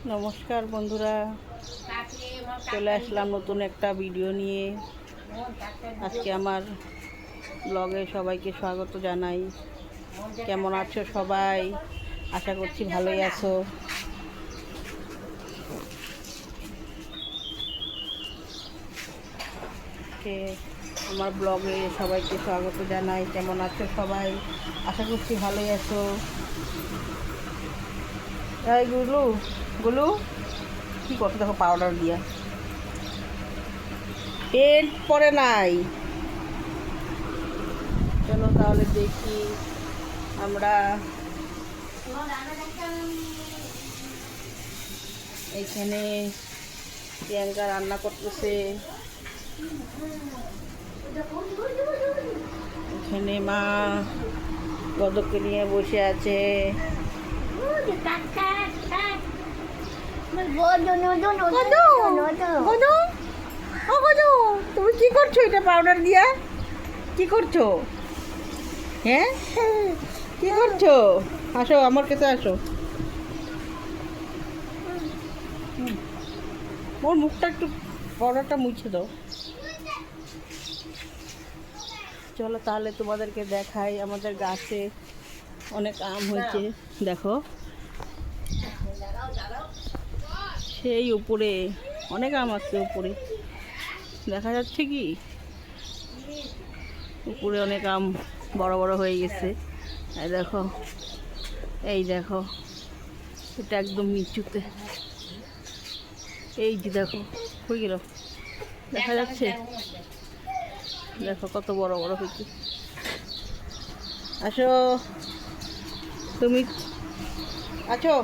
নমস্কার বন্ধুরা, চলে আসলাম নতুন একটা ভিডিও নিয়ে। আজকে আমার ব্লগে সবাইকে স্বাগত জানাই। কেমন আছো সবাই? আশা করছি ভালোই আছো। আমার ব্লগে সবাইকে স্বাগত জানাই। কেমন আছো সবাই? আশা করছি ভালোই আছো। এই গুলু গুলু কি করছো? দেখো পাউডার দিয়া পেন্ট পরে নাই। চলো তাহলে দেখি আমরা এখানে প্রিয়াঙ্কা রান্না করতেছে। এখানে মা গদকে নিয়ে বসে আছে। তুমি কি করছো? এটা পাউডার দিয়া কি করছো? হ্যাঁ, কি করছো? আসো আমার কাছে আসো। ওর মুখটা একটু পাউডারটা মুছে দাও। চলো তাহলে তোমাদেরকে দেখাই। আমাদের গাছে অনেক আম হয়েছে, দেখো সেই উপরে অনেক আম আছে। উপরে দেখা যাচ্ছে কি? উপরে অনেক আম বড় বড় হয়ে গেছে। এই দেখো, এই দেখো, এটা একদম নিচুতে। এই যে দেখো হয়ে গেল, দেখা যাচ্ছে? দেখো কত বড় বড় হয়েছে। আসো, তুমি আছো?